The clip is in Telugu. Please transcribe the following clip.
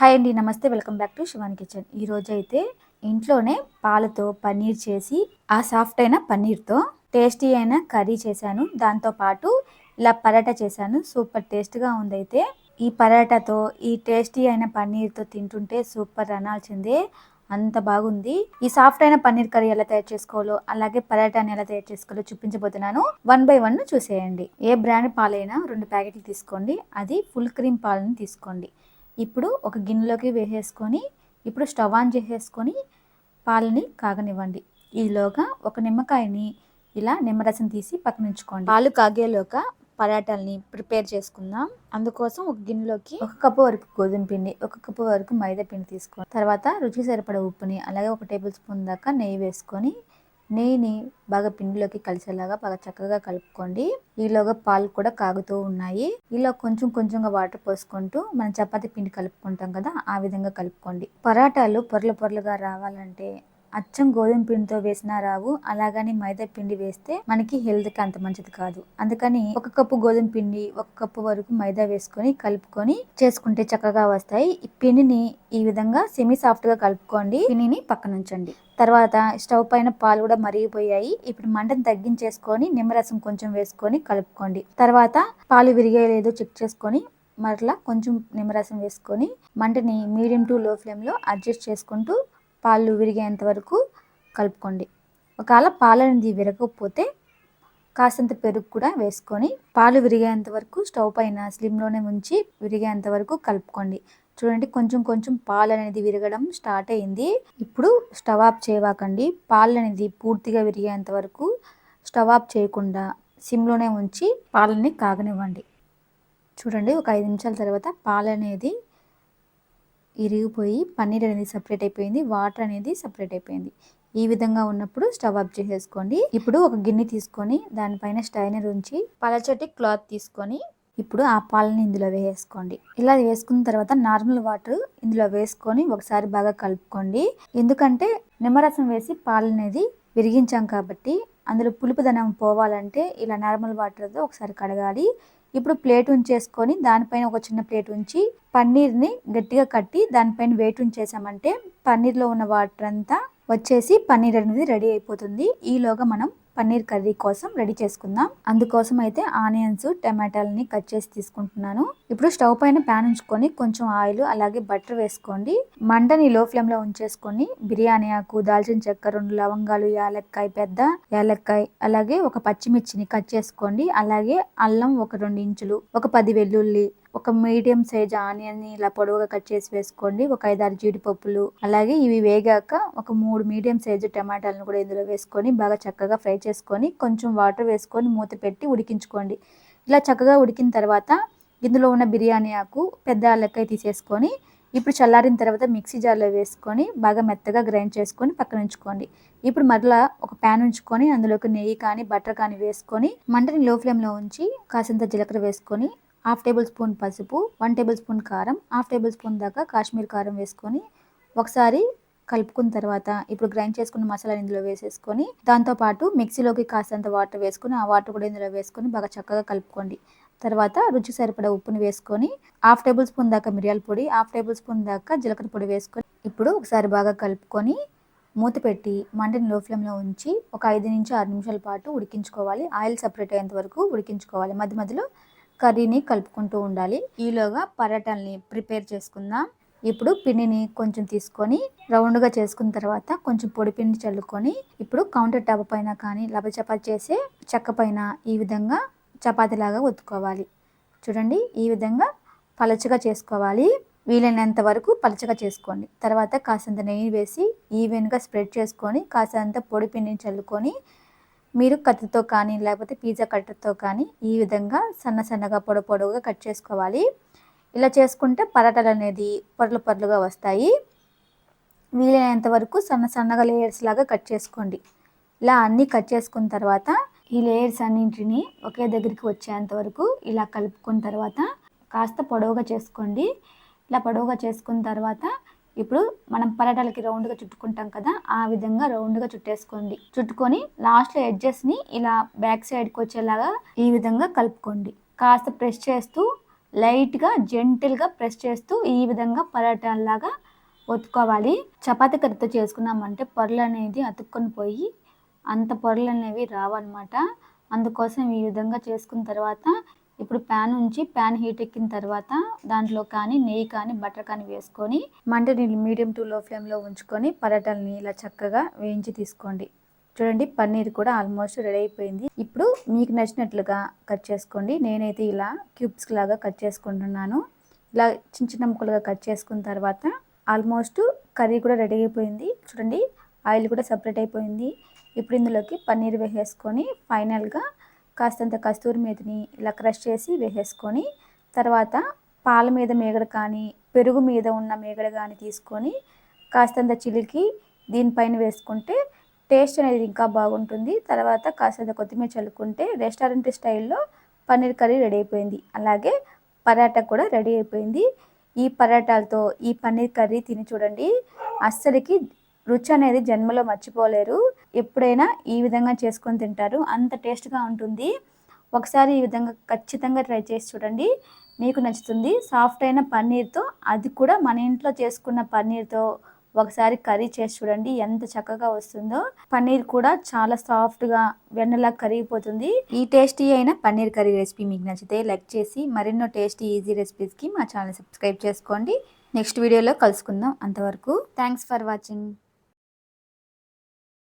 హాయ్ అండి, నమస్తే. Welcome back to Shivani kitchen. ఈరోజైతే ఇంట్లోనే పాలతో పన్నీర్ చేసి ఆ సాఫ్ట్ అయిన పన్నీర్తో టేస్టీ అయిన కర్రీ చేశాను. దాంతోపాటు ఇలా పరాటా చేశాను. సూపర్ టేస్ట్గా ఉందైతే. ఈ పరాటాతో ఈ టేస్టీ అయిన పన్నీర్తో తింటుంటే సూపర్ అనాల్సిందే, అంత బాగుంది. ఈ సాఫ్ట్ అయిన పన్నీర్ కర్రీ ఎలా తయారు చేసుకోవాలో, అలాగే పరాటాని ఎలా తయారు చేసుకోవాలో చూపించబోతున్నాను. 1 by 1 చూసేయండి. ఏ బ్రాండ్ పాలైనా 2 ప్యాకెట్లు తీసుకోండి. అది ఫుల్ క్రీమ్ పాలను తీసుకోండి. ఇప్పుడు ఒక గిన్నెలోకి వేసేసుకొని ఇప్పుడు స్టవ్ ఆన్ చేసేసుకొని పాలని కాగనివ్వండి. ఈలోగా ఒక నిమ్మకాయని ఇలా నిమ్మరసం తీసి పక్కన ఉంచుకోండి. పాలు కాగేలోగా పరాటాలని ప్రిపేర్ చేసుకుందాం. అందుకోసం ఒక గిన్నెలోకి 1 కప్పు వరకు గోధుమ పిండి, 1 కప్పు వరకు మైదా పిండి తీసుకోండి. తర్వాత రుచికి సరిపడ ఉప్పుని, అలాగే 1 టేబుల్ స్పూన్ దాకా నెయ్యి వేసుకొని నెయ్యిని బాగా పిండిలోకి కలిసేలాగా బాగా చక్కగా కలుపుకోండి. ఈలోగా పాలు కూడా కాగుతూ ఉన్నాయి. ఇలా కొంచెం కొంచెంగా వాటర్ పోసుకుంటూ మనం చపాతీ పిండి కలుపుకుంటాం కదా, ఆ విధంగా కలుపుకోండి. పరాటాలు పొరలు పొరలుగా రావాలంటే అచ్చం గోధుమ పిండితో వేసినా రావు, అలాగని మైదా పిండి వేస్తే మనకి హెల్త్కి అంత మంచిది కాదు. అందుకని 1 కప్పు గోధుమ పిండి, 1 కప్పు వరకు మైదా వేసుకొని కలుపుకొని చేసుకుంటే చక్కగా వస్తాయి. ఈ పిండిని ఈ విధంగా సెమీ సాఫ్ట్ గా కలుపుకోండి. పిండిని పక్కన ఉంచండి. తర్వాత స్టవ్ పైన పాలు కూడా మరిగిపోయాయి. ఇప్పుడు మంటను తగ్గించేసుకొని నిమ్మరసం కొంచెం వేసుకొని కలుపుకోండి. తర్వాత పాలు విరిగేలేదో చెక్ చేసుకొని మరలా కొంచెం నిమ్మరసం వేసుకొని మంటని మీడియం టు లో ఫ్లేమ్లో అడ్జస్ట్ చేసుకుంటూ పాలు విరిగేంత వరకు కలుపుకోండి. ఒకవేళ పాలు అనేది విరగకపోతే కాసంత పెరుగు కూడా వేసుకొని పాలు విరిగేంత వరకు స్టవ్ పైన స్లిమ్లోనే ఉంచి విరిగేంత వరకు కలుపుకోండి. చూడండి, కొంచెం కొంచెం పాలు అనేది విరగడం స్టార్ట్ అయింది. ఇప్పుడు స్టవ్ ఆఫ్ చేయవాకండి. పాలు అనేది పూర్తిగా విరిగేంత వరకు స్టవ్ ఆఫ్ చేయకుండా సిమ్లోనే ఉంచి పాలని కాగనివ్వండి. చూడండి, ఒక 5 నిమిషాల తర్వాత పాలు అనేది ఇరిగిపోయి పన్నీర్ అనేది సపరేట్ అయిపోయింది, వాటర్ అనేది సపరేట్ అయిపోయింది. ఈ విధంగా ఉన్నప్పుడు స్టవ్ ఆఫ్ చేసేసుకోండి. ఇప్పుడు ఒక గిన్నె తీసుకొని దానిపైన స్టైనర్ ఉంచి పలచటి క్లాత్ తీసుకొని ఇప్పుడు ఆ పాలని ఇందులో వేసుకోండి. ఇలా వేసుకున్న తర్వాత నార్మల్ వాటర్ ఇందులో వేసుకొని ఒకసారి బాగా కలుపుకోండి. ఎందుకంటే నిమ్మరసం వేసి పాలు అనేది విరిగించాం కాబట్టి అందులో పులుపుదనం పోవాలంటే ఇలా నార్మల్ వాటర్తో ఒకసారి కడగాలి. ఇప్పుడు ప్లేట్ ఉంచేసుకొని దానిపైన ఒక చిన్న ప్లేట్ ఉంచి పన్నీర్ని గట్టిగా కట్టి దానిపైన వెయిట్ ఉంచేసామంటే పన్నీర్లో ఉన్న వాటర్ అంతా వచ్చేసి పన్నీర్ అనేది రెడీ అయిపోతుంది. ఈలోగా మనం పన్నీర్ కర్రీ కోసం రెడీ చేసుకుందాం. అందుకోసం అయితే ఆనియన్స్, టమాటాలని కట్ చేసి తీసుకుంటున్నాను. ఇప్పుడు స్టవ్ పైన ప్యాన్ ఉంచుకొని కొంచెం ఆయిల్ అలాగే బటర్ వేసుకోండి. మంటని లో ఫ్లేమ్ లో ఉంచేసుకొని బిర్యానీ ఆకు, దాల్చిన చెక్క, 2 లవంగాలు, యాలక్కాయ, పెద్ద యాలక్కాయ, అలాగే ఒక పచ్చిమిర్చిని కట్ చేసుకోండి. అలాగే అల్లం ఒక 2 ఇంచులు, ఒక 10 వెల్లుల్లి, ఒక మీడియం సైజ్ ఆనియన్ ని ఇలా పొడవుగా కట్ చేసి వేసుకోండి. ఒక 5-6 జీడిపప్పులు, అలాగే ఇవి వేగాక ఒక 3 మీడియం సైజు టమాటాలను కూడా ఇందులో వేసుకొని బాగా చక్కగా ఫ్రై చేసుకొని కొంచెం వాటర్ వేసుకొని మూత పెట్టి ఉడికించుకోండి. ఇలా చక్కగా ఉడికిన తర్వాత ఇందులో ఉన్న బిర్యానీ ఆకు, పెద్ద యాలక్కాయ తీసేసుకొని ఇప్పుడు చల్లారిన తర్వాత మిక్సీ జార్లో వేసుకొని బాగా మెత్తగా గ్రైండ్ చేసుకొని పక్కన ఉంచుకోండి. ఇప్పుడు మరలా ఒక ప్యాన్ ఉంచుకొని అందులోకి నెయ్యి కానీ బటర్ కానీ వేసుకొని మంటని లో ఫ్లేమ్లో ఉంచి కాసింత జీలకర్ర వేసుకొని 1/2 టేబుల్ స్పూన్ పసుపు, 1 టేబుల్ స్పూన్ కారం, 1/2 టేబుల్ స్పూన్ దాకా కాశ్మీర్ కారం వేసుకొని ఒకసారి కలుపుకున్న తర్వాత ఇప్పుడు గ్రైండ్ చేసుకున్న మసాలా ఇందులో వేసేసుకొని దాంతోపాటు మిక్సీలోకి కాస్తంత వాటర్ వేసుకొని ఆ వాటర్ కూడా ఇందులో వేసుకొని బాగా చక్కగా కలుపుకోండి. తర్వాత రుచి సరిపడా ఉప్పుని వేసుకొని 1/2 టేబుల్ స్పూన్ దాకా మిరియాల పొడి, 1/2 టేబుల్ స్పూన్ దాకా జీలకర్ర పొడి వేసుకొని ఇప్పుడు ఒకసారి బాగా కలుపుకొని మూత పెట్టి మంటని లో ఫ్లేమ్లో ఉంచి ఒక 5 నుంచి 6 నిమిషాల పాటు ఉడికించుకోవాలి. ఆయిల్ సపరేట్ అయ్యేంత వరకు ఉడికించుకోవాలి. మధ్య మధ్యలో కర్రీని కలుపుకుంటూ ఉండాలి. ఈలోగా పరాటాలని ప్రిపేర్ చేసుకుందాం. ఇప్పుడు పిండిని కొంచెం తీసుకొని రౌండ్గా చేసుకున్న తర్వాత కొంచెం పొడి పిండి చల్లుకొని ఇప్పుడు కౌంటర్ టాప్ పైన కానీ లేకపోతే చపాతీ చేసే చెక్క పైన ఈ విధంగా చపాతీలాగా ఒత్తుకోవాలి. చూడండి, ఈ విధంగా పలచగా చేసుకోవాలి. వీలైనంత వరకు పలచగా చేసుకోండి. తర్వాత కాసంత నెయ్యి వేసి ఈవెన్గా స్ప్రెడ్ చేసుకొని కాసంత పొడి పిండిని చల్లుకొని మీరు కత్తితో కానీ లేకపోతే పిజ్జా కట్టర్తో కానీ ఈ విధంగా సన్నగా పొడవుగా కట్ చేసుకోవాలి. ఇలా చేసుకుంటే పరాటాలు అనేది పొరలు పొరలుగా వస్తాయి. వీలైనంత వరకు సన్నగా లేయర్స్ లాగా కట్ చేసుకోండి. ఇలా అన్నీ కట్ చేసుకున్న తర్వాత ఈ లేయర్స్ అన్నింటినీ ఒకే దగ్గరికి వచ్చేంత వరకు ఇలా కలుపుకున్న తర్వాత కాస్త పొడవుగా చేసుకోండి. ఇలా పొడవుగా చేసుకున్న తర్వాత ఇప్పుడు మనం పరాటాలకి రౌండ్గా చుట్టుకుంటాం కదా, ఆ విధంగా రౌండ్గా చుట్టేసుకోండి. చుట్టుకొని లాస్ట్లో ఎడ్జెస్ని ఇలా బ్యాక్ సైడ్కి వచ్చేలాగా ఈ విధంగా కలుపుకోండి. కాస్త ప్రెస్ చేస్తూ లైట్గా జెంటిల్గా ప్రెస్ చేస్తూ ఈ విధంగా పరాటాలాగా ఒత్తుకోవాలి. చపాతీ కర్రతో చేసుకున్నామంటే పొరలు అనేది అతుక్కొని పోయి అంత పొరలు అనేవి రావన్నమాట. అందుకోసం ఈ విధంగా చేసుకున్న తర్వాత ఇప్పుడు ప్యాన్ ఉంచి ప్యాన్ హీట్ ఎక్కిన తర్వాత దాంట్లో కానీ నెయ్యి కానీ బటర్ కానీ వేసుకొని మంటని మీడియం టు లో ఫ్లేమ్లో ఉంచుకొని పరాటాలని ఇలా చక్కగా వేయించి తీసుకోండి. చూడండి పన్నీర్ కూడా ఆల్మోస్ట్ రెడీ అయిపోయింది. ఇప్పుడు మీకు నచ్చినట్లుగా కట్ చేసుకోండి. నేనైతే ఇలా క్యూబ్స్ లాగా కట్ చేసుకుంటున్నాను. ఇలా చిన్న చిన్న ముక్కలుగా కట్ చేసుకున్న తర్వాత ఆల్మోస్ట్ కర్రీ కూడా రెడీ అయిపోయింది. చూడండి ఆయిల్ కూడా సపరేట్ అయిపోయింది. ఇప్పుడు ఇందులోకి పన్నీర్ వేసేసుకొని ఫైనల్గా కాస్తంత కస్తూరి మేతిని ఇలా క్రష్ చేసి వేసేసుకొని తర్వాత పాల మీద మేగడ కానీ పెరుగు మీద ఉన్న మేగడ కానీ తీసుకొని కాస్తంత చిలికి దీనిపైన వేసుకుంటే టేస్ట్ అనేది ఇంకా బాగుంటుంది. తర్వాత కాస్తంత కొత్తిమీర చల్లుకుంటే రెస్టారెంట్ స్టైల్లో పన్నీర్ కర్రీ రెడీ అయిపోయింది. అలాగే పరాటా కూడా రెడీ అయిపోయింది. ఈ పరాటాలతో ఈ పన్నీర్ కర్రీ తిని చూడండి, అస్సలకి రుచి అనేది జన్మలో మర్చిపోలేరు. ఎప్పుడైనా ఈ విధంగా చేసుకొని తింటారు, అంత టేస్ట్గా ఉంటుంది. ఒకసారి ఈ విధంగా ఖచ్చితంగా ట్రై చేసి చూడండి, మీకు నచ్చుతుంది. సాఫ్ట్ అయిన పన్నీర్తో, అది కూడా మన ఇంట్లో చేసుకున్న పన్నీర్తో ఒకసారి కర్రీ చేసి చూడండి, ఎంత చక్కగా వస్తుందో. పన్నీర్ కూడా చాలా సాఫ్ట్గా వెన్నలా కరిగిపోతుంది. ఈ టేస్టీ అయిన పన్నీర్ కర్రీ రెసిపీ మీకు నచ్చితే లైక్ చేసి మరెన్నో టేస్టీ ఈజీ రెసిపీస్కి మా ఛానల్ సబ్స్క్రైబ్ చేసుకోండి. నెక్స్ట్ వీడియోలో కలుసుకుందాం. అంతవరకు థ్యాంక్స్ ఫర్ వాచింగ్.